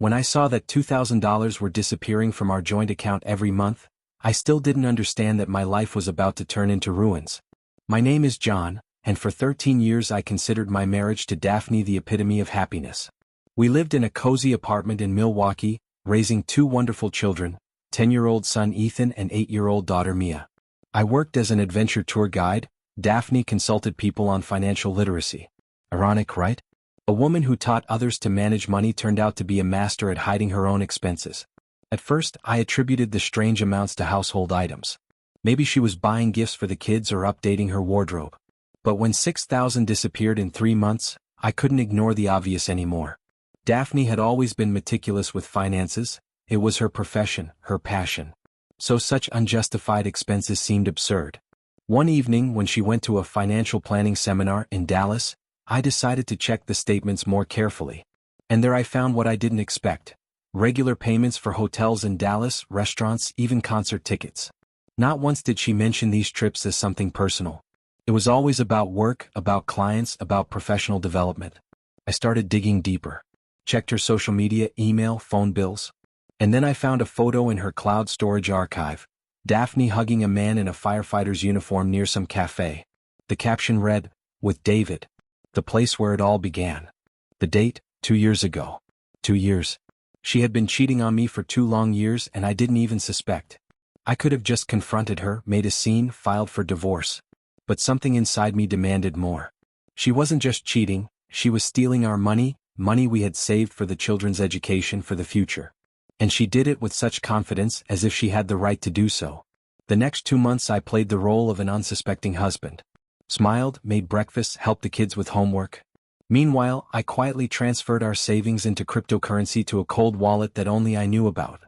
When I saw that $2,000 were disappearing from our joint account every month, I still didn't understand that my life was about to turn into ruins. My name is John, and for 13 years I considered my marriage to Daphne the epitome of happiness. We lived in a cozy apartment in Milwaukee, raising two wonderful children, 10-year-old son Ethan and 8-year-old daughter Mia. I worked as an adventure tour guide. Daphne consulted people on financial literacy. Ironic, right? A woman who taught others to manage money turned out to be a master at hiding her own expenses. At first, I attributed the strange amounts to household items. Maybe she was buying gifts for the kids or updating her wardrobe. But when $6,000 disappeared in 3 months, I couldn't ignore the obvious anymore. Daphne had always been meticulous with finances. It was her profession, her passion. So such unjustified expenses seemed absurd. One evening when she went to a financial planning seminar in Dallas, I decided to check the statements more carefully. And there I found what I didn't expect. Regular payments for hotels in Dallas, restaurants, even concert tickets. Not once did she mention these trips as something personal. It was always about work, about clients, about professional development. I started digging deeper. Checked her social media, email, phone bills. And then I found a photo in her cloud storage archive. Daphne hugging a man in a firefighter's uniform near some cafe. The caption read, "With David." The place where it all began. The date, 2 years ago. 2 years. She had been cheating on me for 2 long years and I didn't even suspect. I could have just confronted her, made a scene, filed for divorce. But something inside me demanded more. She wasn't just cheating, she was stealing our money we had saved for the children's education for the future. And she did it with such confidence as if she had the right to do so. The next 2 months I played the role of an unsuspecting husband. Smiled, made breakfast, helped the kids with homework. Meanwhile, I quietly transferred our savings into cryptocurrency to a cold wallet that only I knew about.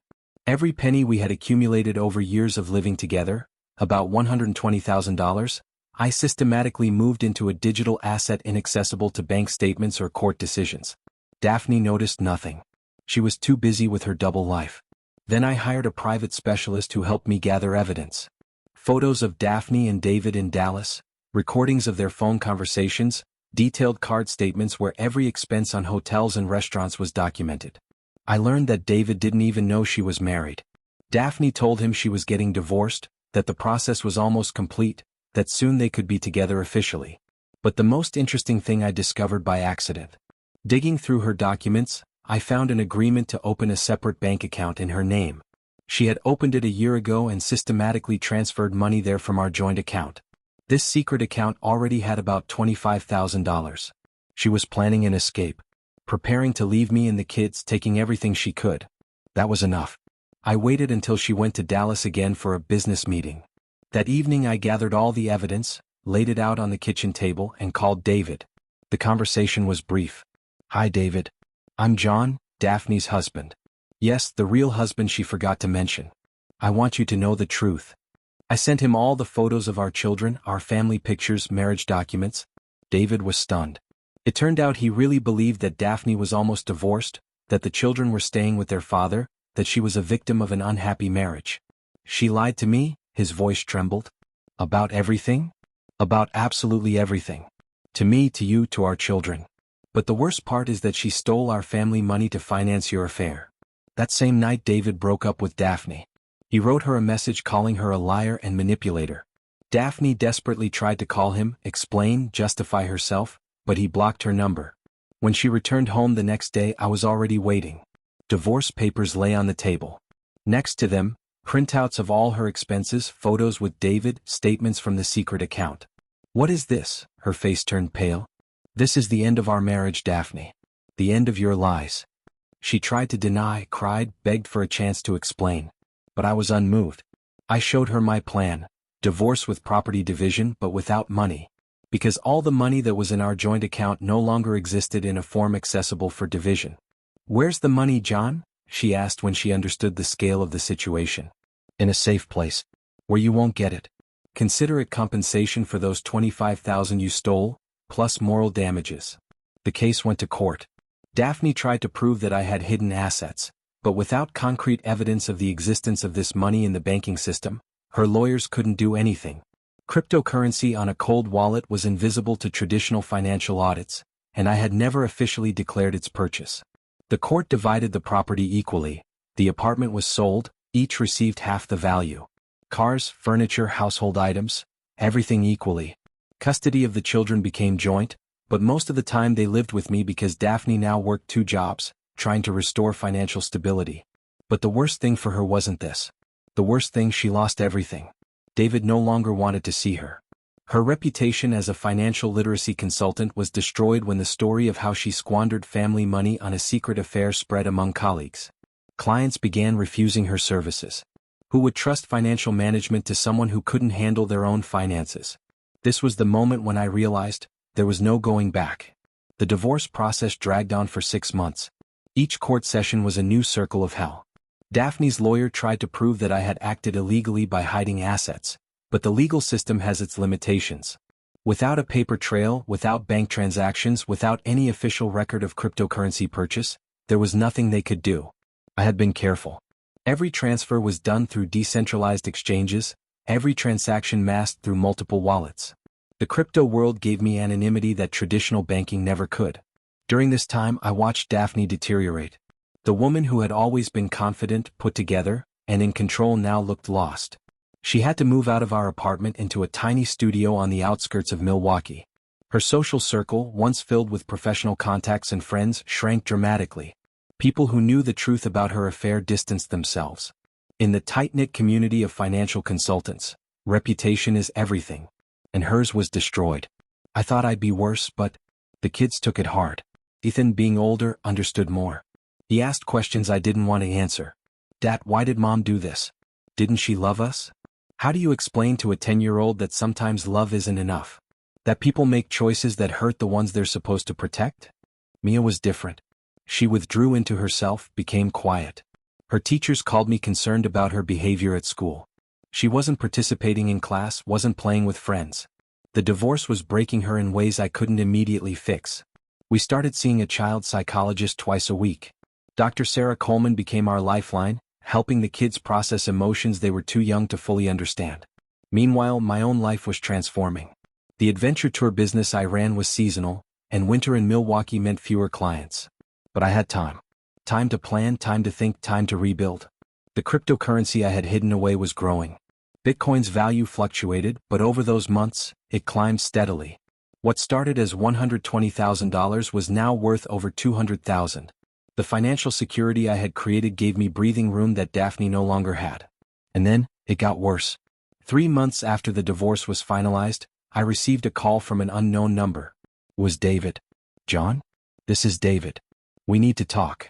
Every penny we had accumulated over years of living together, about $120,000, I systematically moved into a digital asset inaccessible to bank statements or court decisions. Daphne noticed nothing. She was too busy with her double life. Then I hired a private specialist who helped me gather evidence. Photos of Daphne and David in Dallas, recordings of their phone conversations, detailed card statements where every expense on hotels and restaurants was documented. I learned that David didn't even know she was married. Daphne told him she was getting divorced, that the process was almost complete, that soon they could be together officially. But the most interesting thing I discovered by accident. Digging through her documents, I found an agreement to open a separate bank account in her name. She had opened it a year ago and systematically transferred money there from our joint account. This secret account already had about $25,000. She was planning an escape. Preparing to leave me and the kids, taking everything she could. That was enough. I waited until she went to Dallas again for a business meeting. That evening I gathered all the evidence, laid it out on the kitchen table, and called David. The conversation was brief. "Hi David. I'm John, Daphne's husband. Yes, the real husband she forgot to mention. I want you to know the truth." I sent him all the photos of our children, our family pictures, marriage documents. David was stunned. It turned out he really believed that Daphne was almost divorced, that the children were staying with their father, that she was a victim of an unhappy marriage. "She lied to me?" His voice trembled. "About everything?" "About absolutely everything. To me, to you, to our children. But the worst part is that she stole our family money to finance your affair." That same night David broke up with Daphne. He wrote her a message calling her a liar and manipulator. Daphne desperately tried to call him, explain, justify herself, but he blocked her number. When she returned home the next day I was already waiting. Divorce papers lay on the table. Next to them, printouts of all her expenses, photos with David, statements from the secret account. "What is this?" Her face turned pale. "This is the end of our marriage, Daphne. The end of your lies." She tried to deny, cried, begged for a chance to explain. But I was unmoved. I showed her my plan, divorce with property division but without money. Because all the money that was in our joint account no longer existed in a form accessible for division. "Where's the money, John?" she asked when she understood the scale of the situation. "In a safe place. Where you won't get it. Consider it compensation for those $25,000 you stole, plus moral damages." The case went to court. Daphne tried to prove that I had hidden assets, but without concrete evidence of the existence of this money in the banking system, her lawyers couldn't do anything. Cryptocurrency on a cold wallet was invisible to traditional financial audits, and I had never officially declared its purchase. The court divided the property equally. The apartment was sold, each received half the value. Cars, furniture, household items, everything equally. Custody of the children became joint, but most of the time they lived with me because Daphne now worked 2 jobs, trying to restore financial stability. But the worst thing for her wasn't this. The worst thing, she lost everything. David no longer wanted to see her. Her reputation as a financial literacy consultant was destroyed when the story of how she squandered family money on a secret affair spread among colleagues. Clients began refusing her services. Who would trust financial management to someone who couldn't handle their own finances? This was the moment when I realized there was no going back. The divorce process dragged on for 6 months. Each court session was a new circle of hell. Daphne's lawyer tried to prove that I had acted illegally by hiding assets, but the legal system has its limitations. Without a paper trail, without bank transactions, without any official record of cryptocurrency purchase, there was nothing they could do. I had been careful. Every transfer was done through decentralized exchanges, every transaction masked through multiple wallets. The crypto world gave me anonymity that traditional banking never could. During this time, I watched Daphne deteriorate. The woman who had always been confident, put together, and in control now looked lost. She had to move out of our apartment into a tiny studio on the outskirts of Milwaukee. Her social circle, once filled with professional contacts and friends, shrank dramatically. People who knew the truth about her affair distanced themselves. In the tight-knit community of financial consultants, reputation is everything. And hers was destroyed. I thought I'd be worse, but the kids took it hard. Ethan, being older, understood more. He asked questions I didn't want to answer. Dad, why did Mom do this? Didn't she love us? How do you explain to a 10-year-old that sometimes love isn't enough? That people make choices that hurt the ones they're supposed to protect? Mia was different. She withdrew into herself, became quiet. Her teachers called me concerned about her behavior at school. She wasn't participating in class, wasn't playing with friends. The divorce was breaking her in ways I couldn't immediately fix. We started seeing a child psychologist twice a week. Dr. Sarah Coleman became our lifeline, helping the kids process emotions they were too young to fully understand. Meanwhile, my own life was transforming. The adventure tour business I ran was seasonal, and winter in Milwaukee meant fewer clients. But I had time. Time to plan, time to think, time to rebuild. The cryptocurrency I had hidden away was growing. Bitcoin's value fluctuated, but over those months, it climbed steadily. What started as $120,000 was now worth over $200,000. The financial security I had created gave me breathing room that Daphne no longer had. And then, it got worse. 3 months after the divorce was finalized, I received a call from an unknown number. It was David. John? This is David. We need to talk.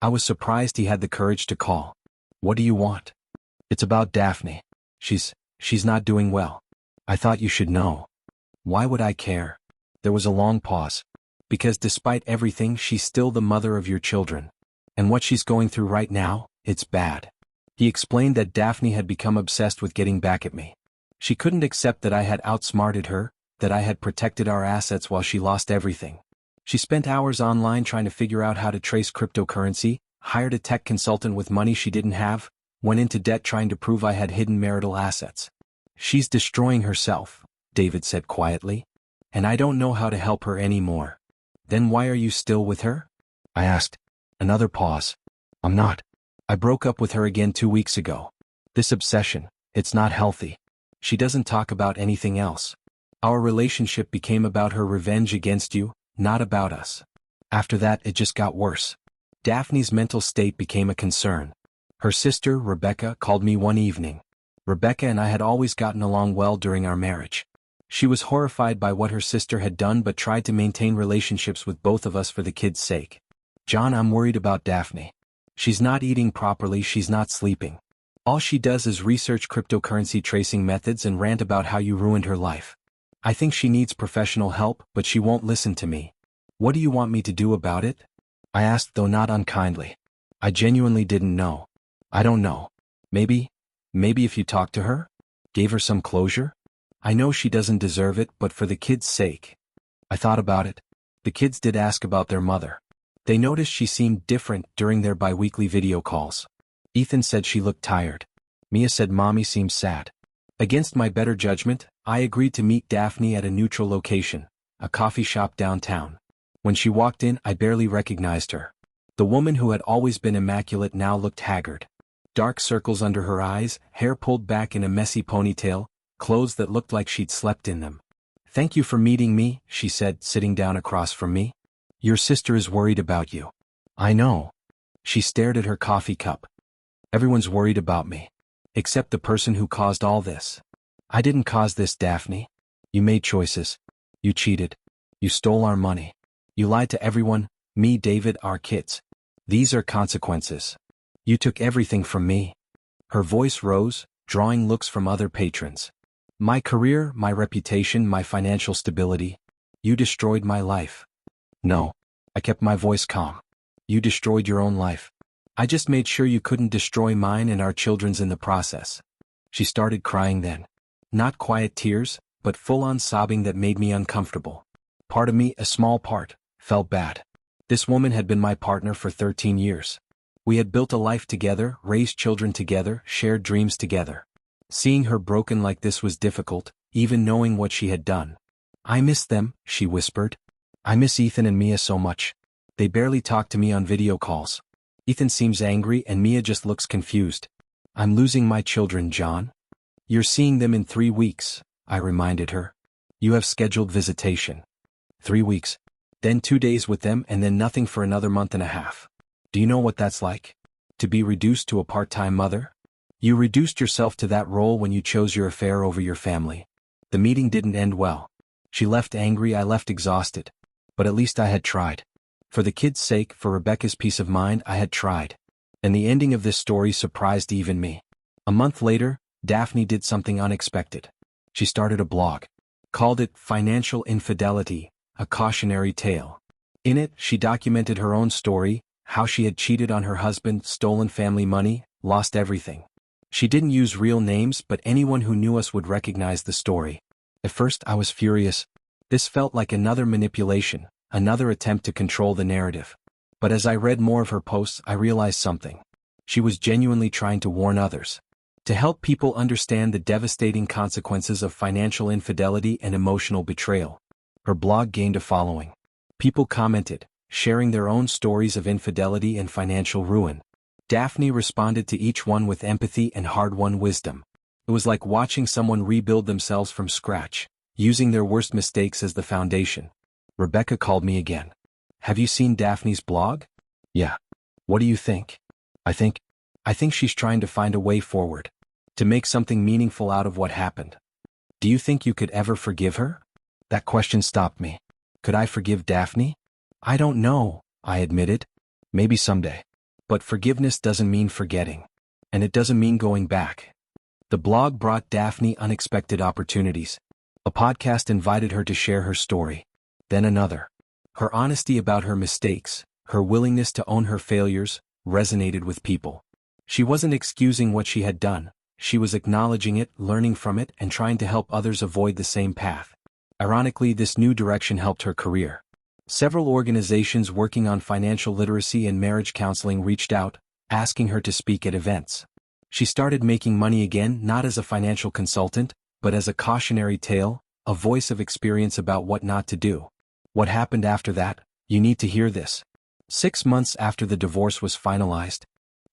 I was surprised he had the courage to call. What do you want? It's about Daphne. She's not doing well. I thought you should know. Why would I care? There was a long pause. Because despite everything, she's still the mother of your children. And what she's going through right now, it's bad. He explained that Daphne had become obsessed with getting back at me. She couldn't accept that I had outsmarted her, that I had protected our assets while she lost everything. She spent hours online trying to figure out how to trace cryptocurrency, hired a tech consultant with money she didn't have, went into debt trying to prove I had hidden marital assets. She's destroying herself, David said quietly. And I don't know how to help her anymore. Then why are you still with her? I asked. Another pause. I'm not. I broke up with her again 2 weeks ago. This obsession, it's not healthy. She doesn't talk about anything else. Our relationship became about her revenge against you, not about us. After that, it just got worse. Daphne's mental state became a concern. Her sister, Rebecca, called me one evening. Rebecca and I had always gotten along well during our marriage. She was horrified by what her sister had done but tried to maintain relationships with both of us for the kids' sake. John, I'm worried about Daphne. She's not eating properly, she's not sleeping. All she does is research cryptocurrency tracing methods and rant about how you ruined her life. I think she needs professional help, but she won't listen to me. What do you want me to do about it? I asked, though not unkindly. I genuinely didn't know. I don't know. Maybe if you talk to her? Gave her some closure? I know she doesn't deserve it, but for the kids' sake. I thought about it. The kids did ask about their mother. They noticed she seemed different during their bi-weekly video calls. Ethan said she looked tired. Mia said Mommy seemed sad. Against my better judgment, I agreed to meet Daphne at a neutral location, a coffee shop downtown. When she walked in, I barely recognized her. The woman who had always been immaculate now looked haggard. Dark circles under her eyes, hair pulled back in a messy ponytail, clothes that looked like she'd slept in them. "Thank you for meeting me," she said, sitting down across from me. "Your sister is worried about you." "I know." She stared at her coffee cup. "Everyone's worried about me. Except the person who caused all this." "I didn't cause this, Daphne. You made choices. You cheated. You stole our money. You lied to everyone, me, David, our kids. These are consequences. You took everything from me." Her voice rose, drawing looks from other patrons. "My career, my reputation, my financial stability. You destroyed my life." "No." I kept my voice calm. "You destroyed your own life. I just made sure you couldn't destroy mine and our children's in the process." She started crying then. Not quiet tears, but full-on sobbing that made me uncomfortable. Part of me, a small part, felt bad. This woman had been my partner for 13 years. We had built a life together, raised children together, shared dreams together. Seeing her broken like this was difficult, even knowing what she had done. "I miss them," she whispered. "I miss Ethan and Mia so much. They barely talk to me on video calls. Ethan seems angry and Mia just looks confused. I'm losing my children, John." "You're seeing them in 3 weeks, I reminded her. "You have scheduled visitation." 3 weeks. Then 2 days with them and then nothing for another month and a half. Do you know what that's like? To be reduced to a part-time mother? You reduced yourself to that role when you chose your affair over your family. The meeting didn't end well. She left angry, I left exhausted. But at least I had tried. For the kids' sake, for Rebecca's peace of mind, I had tried. And the ending of this story surprised even me. A month later, Daphne did something unexpected. She started a blog. Called it Financial Infidelity, a cautionary tale. In it, she documented her own story, how she had cheated on her husband, stolen family money, lost everything. She didn't use real names, but anyone who knew us would recognize the story. At first, I was furious. This felt like another manipulation, another attempt to control the narrative. But as I read more of her posts, I realized something. She was genuinely trying to warn others. To help people understand the devastating consequences of financial infidelity and emotional betrayal. Her blog gained a following. People commented, sharing their own stories of infidelity and financial ruin. Daphne responded to each one with empathy and hard-won wisdom. It was like watching someone rebuild themselves from scratch, using their worst mistakes as the foundation. Rebecca called me again. "Have you seen Daphne's blog?" "Yeah." "What do you think?" I think she's trying to find a way forward. To make something meaningful out of what happened." "Do you think you could ever forgive her?" That question stopped me. Could I forgive Daphne? "I don't know," I admitted. "Maybe someday. But forgiveness doesn't mean forgetting. And it doesn't mean going back." The blog brought Daphne unexpected opportunities. A podcast invited her to share her story. Then another. Her honesty about her mistakes, her willingness to own her failures, resonated with people. She wasn't excusing what she had done. She was acknowledging it, learning from it, and trying to help others avoid the same path. Ironically, this new direction helped her career. Several organizations working on financial literacy and marriage counseling reached out, asking her to speak at events. She started making money again, not as a financial consultant, but as a cautionary tale, a voice of experience about what not to do. What happened after that? You need to hear this. 6 months after the divorce was finalized,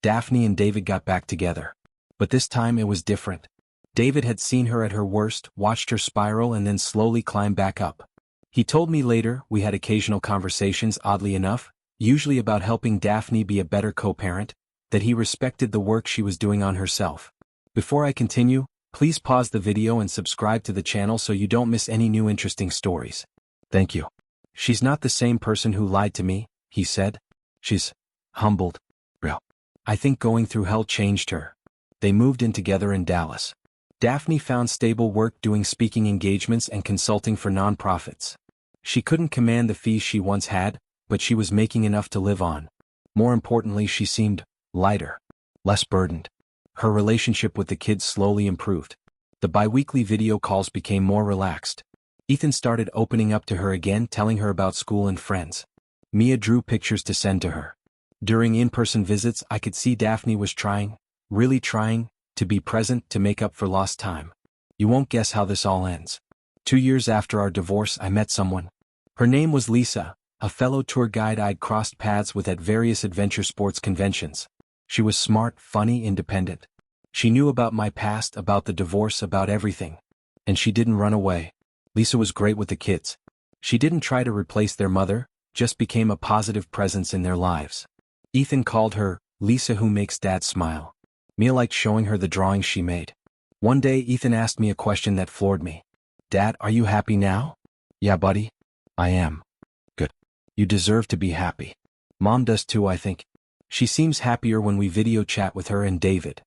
Daphne and David got back together. But this time it was different. David had seen her at her worst, watched her spiral and then slowly climb back up. He told me later, we had occasional conversations, oddly enough, usually about helping Daphne be a better co-parent, that he respected the work she was doing on herself. Before I continue, please pause the video and subscribe to the channel so you don't miss any new interesting stories. Thank you. "She's not the same person who lied to me," he said. "She's humbled. Real. I think going through hell changed her." They moved in together in Dallas. Daphne found stable work doing speaking engagements and consulting for nonprofits. She couldn't command the fees she once had, but she was making enough to live on. More importantly, she seemed lighter, less burdened. Her relationship with the kids slowly improved. The bi-weekly video calls became more relaxed. Ethan started opening up to her again, telling her about school and friends. Mia drew pictures to send to her. During in-person visits, I could see Daphne was trying, really trying, to be present, to make up for lost time. You won't guess how this all ends. 2 years after our divorce, I met someone. Her name was Lisa, a fellow tour guide I'd crossed paths with at various adventure sports conventions. She was smart, funny, independent. She knew about my past, about the divorce, about everything. And she didn't run away. Lisa was great with the kids. She didn't try to replace their mother, just became a positive presence in their lives. Ethan called her, Lisa who makes Dad smile. Mia liked showing her the drawings she made. One day Ethan asked me a question that floored me. Dad, are you happy now? Yeah, buddy. I am. Good. You deserve to be happy. Mom does too, I think. She seems happier when we video chat with her and David.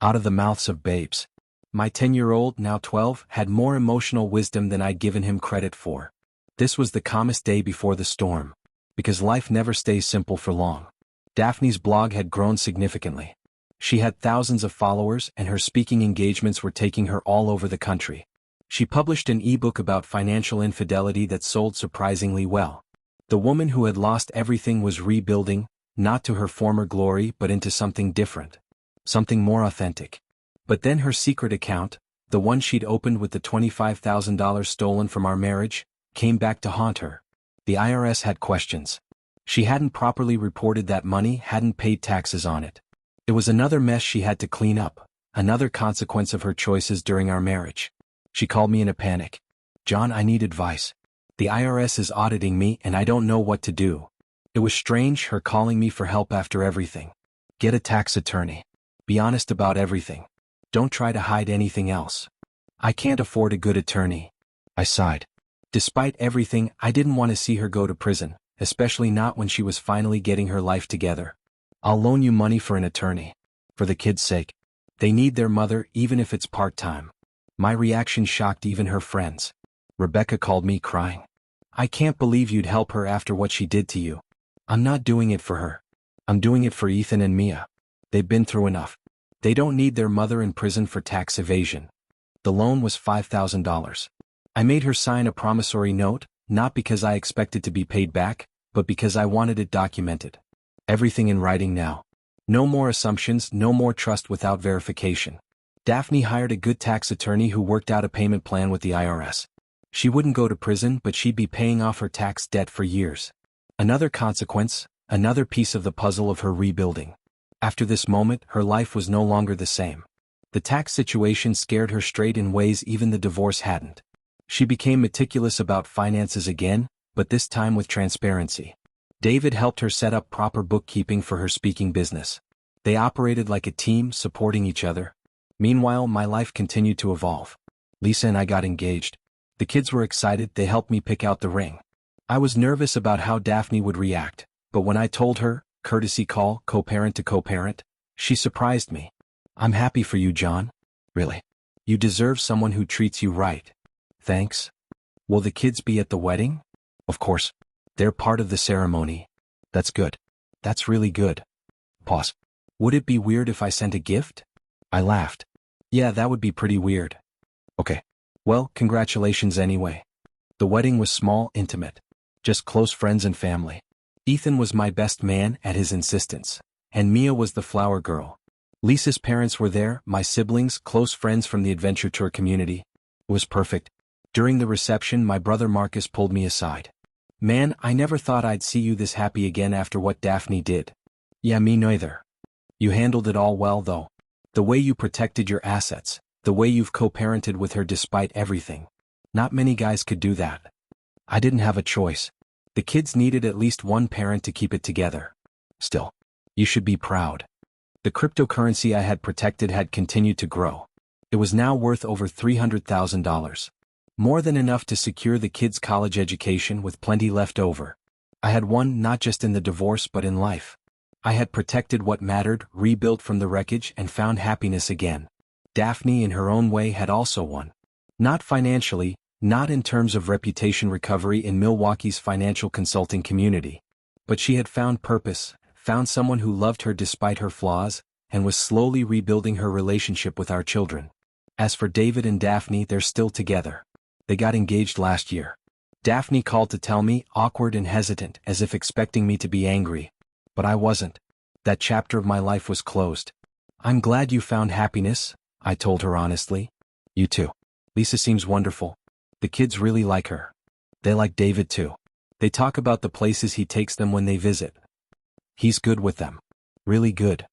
Out of the mouths of babes. My 10-year-old, now 12, had more emotional wisdom than I'd given him credit for. This was the calmest day before the storm. Because life never stays simple for long. Daphne's blog had grown significantly. She had thousands of followers and her speaking engagements were taking her all over the country. She published an ebook about financial infidelity that sold surprisingly well. The woman who had lost everything was rebuilding, not to her former glory but into something different. Something more authentic. But then her secret account, the one she'd opened with the $25,000 stolen from our marriage, came back to haunt her. The IRS had questions. She hadn't properly reported that money, hadn't paid taxes on it. It was another mess she had to clean up, another consequence of her choices during our marriage. She called me in a panic. John, I need advice. The IRS is auditing me and I don't know what to do. It was strange, her calling me for help after everything. Get a tax attorney. Be honest about everything. Don't try to hide anything else. I can't afford a good attorney. I sighed. Despite everything, I didn't want to see her go to prison, especially not when she was finally getting her life together. I'll loan you money for an attorney. For the kids' sake. They need their mother even if it's part-time. My reaction shocked even her friends. Rebecca called me crying. I can't believe you'd help her after what she did to you. I'm not doing it for her. I'm doing it for Ethan and Mia. They've been through enough. They don't need their mother in prison for tax evasion. The loan was $5,000. I made her sign a promissory note, not because I expected to be paid back, but because I wanted it documented. Everything in writing now. No more assumptions, no more trust without verification. Daphne hired a good tax attorney who worked out a payment plan with the IRS. She wouldn't go to prison, but she'd be paying off her tax debt for years. Another consequence, another piece of the puzzle of her rebuilding. After this moment, her life was no longer the same. The tax situation scared her straight in ways even the divorce hadn't. She became meticulous about finances again, but this time with transparency. David helped her set up proper bookkeeping for her speaking business. They operated like a team, supporting each other. Meanwhile, my life continued to evolve. Lisa and I got engaged. The kids were excited, they helped me pick out the ring. I was nervous about how Daphne would react, but when I told her, courtesy call, co-parent to co-parent, she surprised me. I'm happy for you, John. Really. You deserve someone who treats you right. Thanks. Will the kids be at the wedding? Of course. They're part of the ceremony. That's good. That's really good. Pause. Would it be weird if I sent a gift? I laughed. Yeah, that would be pretty weird. Okay. Well, congratulations anyway. The wedding was small, intimate. Just close friends and family. Ethan was my best man at his insistence. And Mia was the flower girl. Lisa's parents were there, my siblings, close friends from the adventure tour community. It was perfect. During the reception, my brother Marcus pulled me aside. Man, I never thought I'd see you this happy again after what Daphne did. Yeah, me neither. You handled it all well though. The way you protected your assets, the way you've co-parented with her despite everything. Not many guys could do that. I didn't have a choice. The kids needed at least one parent to keep it together. Still, you should be proud. The cryptocurrency I had protected had continued to grow. It was now worth over $300,000. More than enough to secure the kids' college education with plenty left over. I had won not just in the divorce but in life. I had protected what mattered, rebuilt from the wreckage and found happiness again. Daphne in her own way had also won. Not financially, not in terms of reputation recovery in Milwaukee's financial consulting community. But she had found purpose, found someone who loved her despite her flaws, and was slowly rebuilding her relationship with our children. As for David and Daphne, they're still together. They got engaged last year. Daphne called to tell me, awkward and hesitant, as if expecting me to be angry. But I wasn't. That chapter of my life was closed. I'm glad you found happiness, I told her honestly. You too. Lisa seems wonderful. The kids really like her. They like David too. They talk about the places he takes them when they visit. He's good with them. Really good.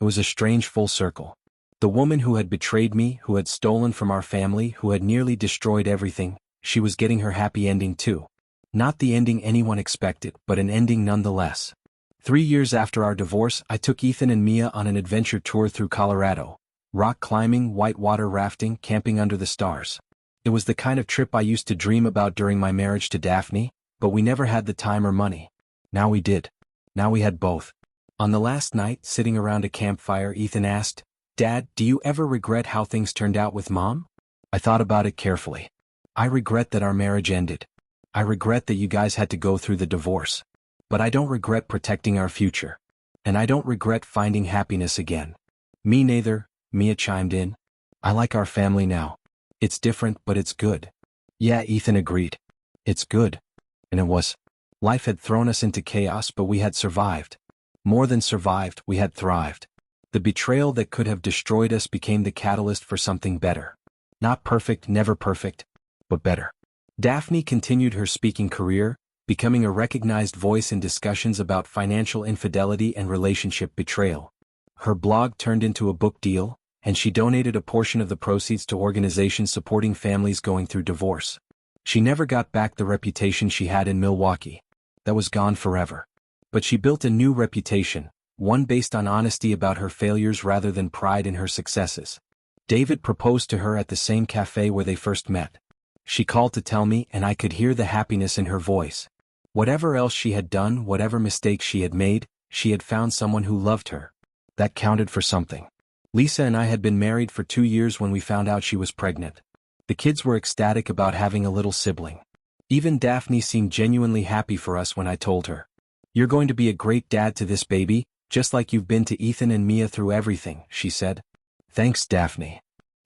It was a strange full circle. The woman who had betrayed me, who had stolen from our family, who had nearly destroyed everything, she was getting her happy ending too. Not the ending anyone expected, but an ending nonetheless. 3 years after our divorce, I took Ethan and Mia on an adventure tour through Colorado. Rock climbing, whitewater rafting, camping under the stars. It was the kind of trip I used to dream about during my marriage to Daphne, but we never had the time or money. Now we did. Now we had both. On the last night, sitting around a campfire, Ethan asked, "Dad, do you ever regret how things turned out with Mom?" I thought about it carefully. I regret that our marriage ended. I regret that you guys had to go through the divorce. But I don't regret protecting our future. And I don't regret finding happiness again. Me neither, Mia chimed in. I like our family now. It's different, but it's good. Yeah, Ethan agreed. It's good. And it was. Life had thrown us into chaos, but we had survived. More than survived, we had thrived. The betrayal that could have destroyed us became the catalyst for something better. Not perfect, never perfect, but better. Daphne continued her speaking career, becoming a recognized voice in discussions about financial infidelity and relationship betrayal. Her blog turned into a book deal, and she donated a portion of the proceeds to organizations supporting families going through divorce. She never got back the reputation she had in Milwaukee. That was gone forever. But she built a new reputation, one based on honesty about her failures rather than pride in her successes. David proposed to her at the same cafe where they first met. She called to tell me, and I could hear the happiness in her voice. Whatever else she had done, whatever mistakes she had made, she had found someone who loved her. That counted for something. Lisa and I had been married for 2 years when we found out she was pregnant. The kids were ecstatic about having a little sibling. Even Daphne seemed genuinely happy for us when I told her, "You're going to be a great dad to this baby, just like you've been to Ethan and Mia through everything," she said. Thanks, Daphne.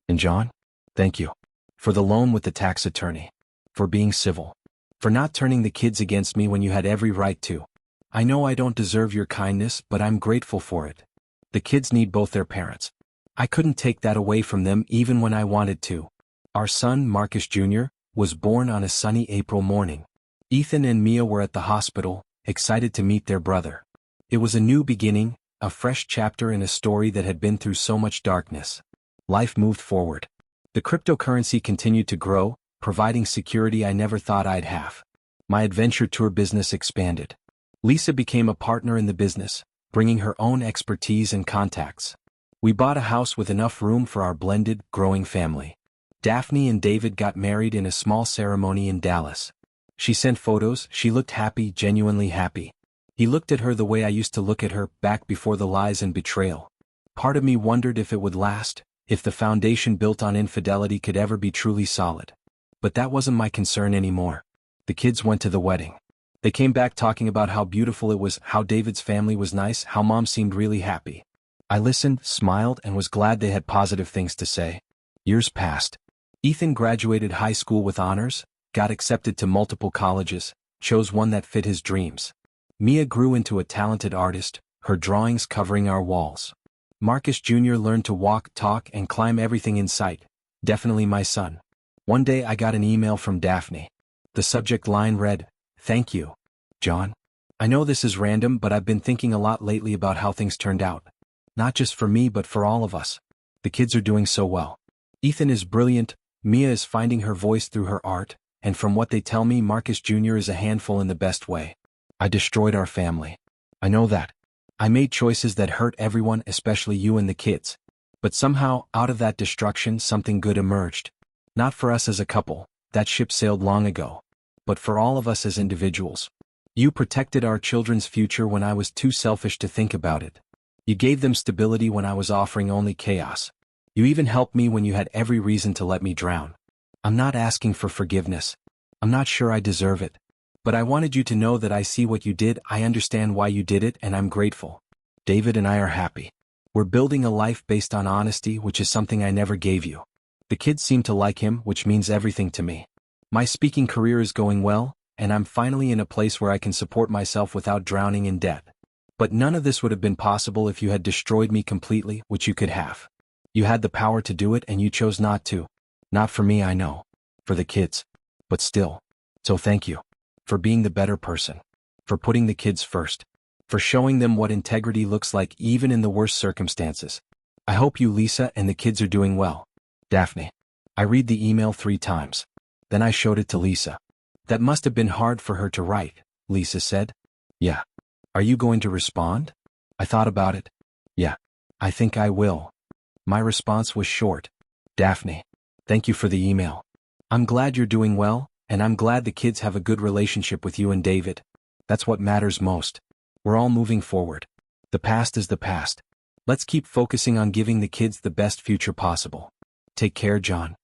And John? Thank you. For the loan with the tax attorney. For being civil. For not turning the kids against me when you had every right to. I know I don't deserve your kindness, but I'm grateful for it. The kids need both their parents. I couldn't take that away from them even when I wanted to. Our son, Marcus Jr., was born on a sunny April morning. Ethan and Mia were at the hospital, excited to meet their brother. It was a new beginning, a fresh chapter in a story that had been through so much darkness. Life moved forward. The cryptocurrency continued to grow, providing security I never thought I'd have. My adventure tour business expanded. Lisa became a partner in the business, bringing her own expertise and contacts. We bought a house with enough room for our blended, growing family. Daphne and David got married in a small ceremony in Dallas. She sent photos, she looked happy, genuinely happy. He looked at her the way I used to look at her, back before the lies and betrayal. Part of me wondered if it would last, if the foundation built on infidelity could ever be truly solid. But that wasn't my concern anymore. The kids went to the wedding. They came back talking about how beautiful it was, how David's family was nice, how Mom seemed really happy. I listened, smiled, and was glad they had positive things to say. Years passed. Ethan graduated high school with honors, got accepted to multiple colleges, chose one that fit his dreams. Mia grew into a talented artist, her drawings covering our walls. Marcus Jr. learned to walk, talk, and climb everything in sight. Definitely my son. One day I got an email from Daphne. The subject line read, "Thank you, John. I know this is random, but I've been thinking a lot lately about how things turned out. Not just for me but for all of us. The kids are doing so well. Ethan is brilliant, Mia is finding her voice through her art, and from what they tell me, Marcus Jr. is a handful in the best way. I destroyed our family. I know that. I made choices that hurt everyone, especially you and the kids. But somehow, out of that destruction, something good emerged. Not for us as a couple, that ship sailed long ago. But for all of us as individuals. You protected our children's future when I was too selfish to think about it. You gave them stability when I was offering only chaos. You even helped me when you had every reason to let me drown. I'm not asking for forgiveness. I'm not sure I deserve it. But I wanted you to know that I see what you did, I understand why you did it, and I'm grateful. David and I are happy. We're building a life based on honesty, which is something I never gave you. The kids seem to like him, which means everything to me. My speaking career is going well, and I'm finally in a place where I can support myself without drowning in debt. But none of this would have been possible if you had destroyed me completely, which you could have. You had the power to do it and you chose not to. Not for me, I know. For the kids. But still. So thank you. for being the better person, for putting the kids first, for showing them what integrity looks like even in the worst circumstances. I hope you, Lisa, and the kids are doing well. Daphne. I read the email 3 times. Then I showed it to Lisa. That must have been hard for her to write, Lisa said. Yeah. Are you going to respond? I thought about it. Yeah. I think I will. My response was short. Daphne. Thank you for the email. I'm glad you're doing well, and I'm glad the kids have a good relationship with you and David. That's what matters most. We're all moving forward. The past is the past. Let's keep focusing on giving the kids the best future possible. Take care, John.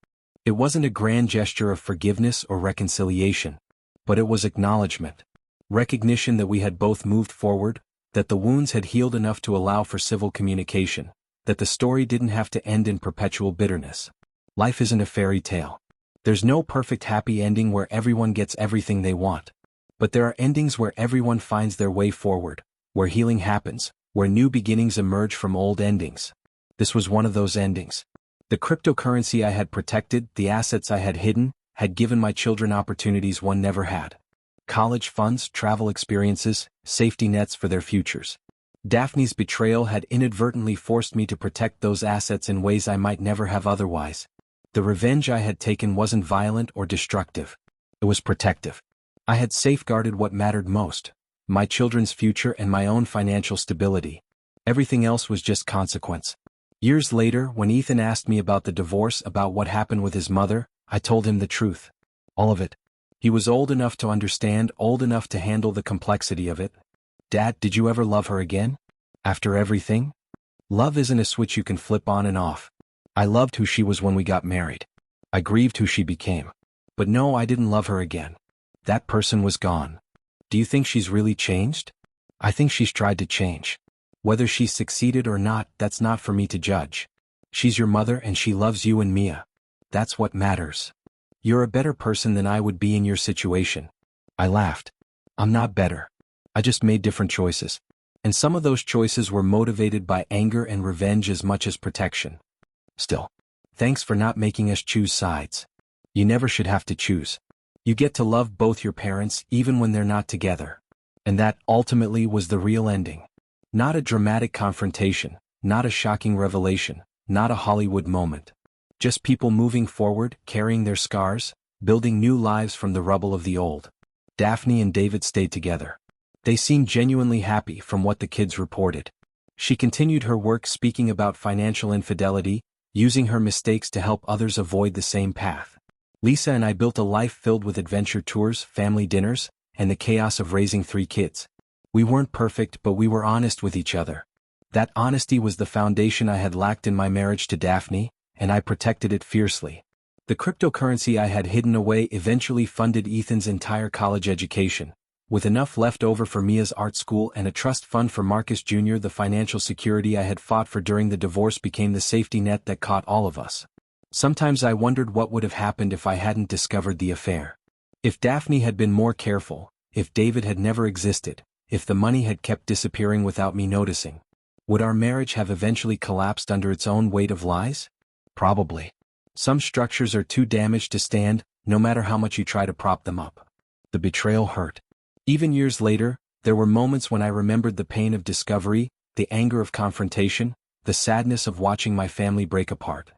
It wasn't a grand gesture of forgiveness or reconciliation, but it was acknowledgement. Recognition that we had both moved forward, that the wounds had healed enough to allow for civil communication, that the story didn't have to end in perpetual bitterness. Life isn't a fairy tale. There's no perfect happy ending where everyone gets everything they want. But there are endings where everyone finds their way forward, where healing happens, where new beginnings emerge from old endings. This was one of those endings. The cryptocurrency I had protected, the assets I had hidden, had given my children opportunities one never had. College funds, travel experiences, safety nets for their futures. Daphne's betrayal had inadvertently forced me to protect those assets in ways I might never have otherwise. The revenge I had taken wasn't violent or destructive. It was protective. I had safeguarded what mattered most, my children's future and my own financial stability. Everything else was just consequence. Years later, when Ethan asked me about the divorce, about what happened with his mother, I told him the truth. All of it. He was old enough to understand, old enough to handle the complexity of it. Dad, did you ever love her again? After everything? Love isn't a switch you can flip on and off. I loved who she was when we got married. I grieved who she became. But no, I didn't love her again. That person was gone. Do you think she's really changed? I think she's tried to change. Whether she's succeeded or not, that's not for me to judge. She's your mother and she loves you and Mia. That's what matters. You're a better person than I would be in your situation. I laughed. I'm not better. I just made different choices. And some of those choices were motivated by anger and revenge as much as protection. Still, thanks for not making us choose sides. You never should have to choose. You get to love both your parents even when they're not together. And that, ultimately, was the real ending. Not a dramatic confrontation, not a shocking revelation, not a Hollywood moment. Just people moving forward, carrying their scars, building new lives from the rubble of the old. Daphne and David stayed together. They seemed genuinely happy from what the kids reported. She continued her work speaking about financial infidelity, using her mistakes to help others avoid the same path. Lisa and I built a life filled with adventure tours, family dinners, and the chaos of raising 3 kids. We weren't perfect, but we were honest with each other. That honesty was the foundation I had lacked in my marriage to Daphne, and I protected it fiercely. The cryptocurrency I had hidden away eventually funded Ethan's entire college education. With enough left over for Mia's art school and a trust fund for Marcus Jr., the financial security I had fought for during the divorce became the safety net that caught all of us. Sometimes I wondered what would have happened if I hadn't discovered the affair. If Daphne had been more careful, if David had never existed, if the money had kept disappearing without me noticing. Would our marriage have eventually collapsed under its own weight of lies? Probably. Some structures are too damaged to stand, no matter how much you try to prop them up. The betrayal hurt. Even years later, there were moments when I remembered the pain of discovery, the anger of confrontation, the sadness of watching my family break apart.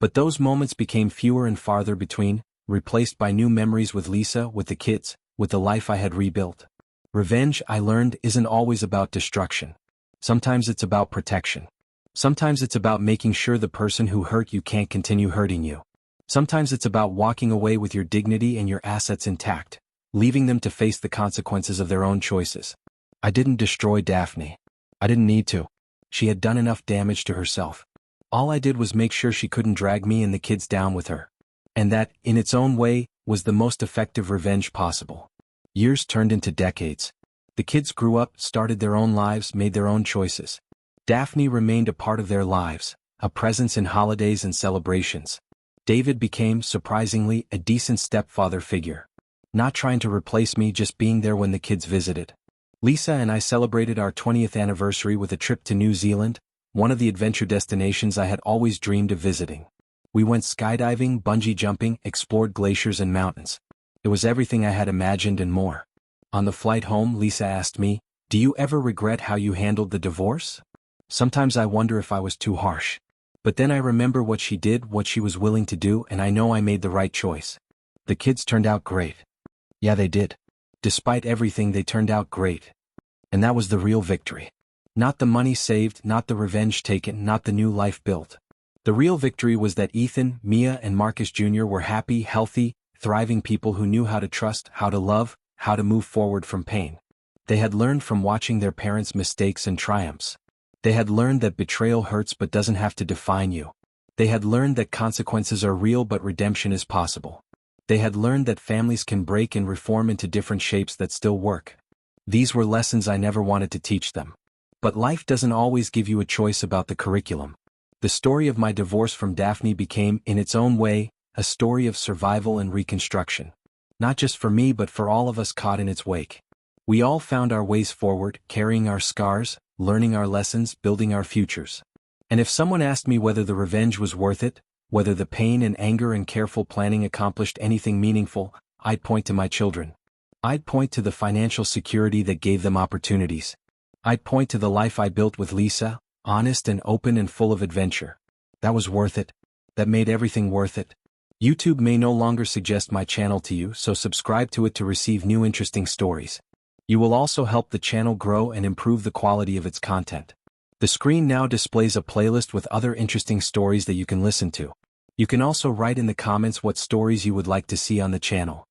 But those moments became fewer and farther between, replaced by new memories with Lisa, with the kids, with the life I had rebuilt. Revenge, I learned, isn't always about destruction. Sometimes it's about protection. Sometimes it's about making sure the person who hurt you can't continue hurting you. Sometimes it's about walking away with your dignity and your assets intact, leaving them to face the consequences of their own choices. I didn't destroy Daphne. I didn't need to. She had done enough damage to herself. All I did was make sure she couldn't drag me and the kids down with her. And that, in its own way, was the most effective revenge possible. Years turned into decades. The kids grew up, started their own lives, made their own choices. Daphne remained a part of their lives, a presence in holidays and celebrations. David became, surprisingly, a decent stepfather figure. Not trying to replace me, just being there when the kids visited. Lisa and I celebrated our 20th anniversary with a trip to New Zealand, one of the adventure destinations I had always dreamed of visiting. We went skydiving, bungee jumping, explored glaciers and mountains. It was everything I had imagined and more. On the flight home, Lisa asked me, "Do you ever regret how you handled the divorce?" Sometimes I wonder if I was too harsh. But then I remember what she did, what she was willing to do, and I know I made the right choice. The kids turned out great. Yeah, they did. Despite everything, they turned out great. And that was the real victory. Not the money saved, not the revenge taken, not the new life built. The real victory was that Ethan, Mia, and Marcus Jr. were happy, healthy, thriving people who knew how to trust, how to love, how to move forward from pain. They had learned from watching their parents' mistakes and triumphs. They had learned that betrayal hurts but doesn't have to define you. They had learned that consequences are real but redemption is possible. They had learned that families can break and reform into different shapes that still work. These were lessons I never wanted to teach them. But life doesn't always give you a choice about the curriculum. The story of my divorce from Daphne became, in its own way, a story of survival and reconstruction. Not just for me but for all of us caught in its wake. We all found our ways forward, carrying our scars, learning our lessons, building our futures. And if someone asked me whether the revenge was worth it, whether the pain and anger and careful planning accomplished anything meaningful, I'd point to my children. I'd point to the financial security that gave them opportunities. I'd point to the life I built with Lisa, honest and open and full of adventure. That was worth it. That made everything worth it. YouTube may no longer suggest my channel to you, so subscribe to it to receive new interesting stories. You will also help the channel grow and improve the quality of its content. The screen now displays a playlist with other interesting stories that you can listen to. You can also write in the comments what stories you would like to see on the channel.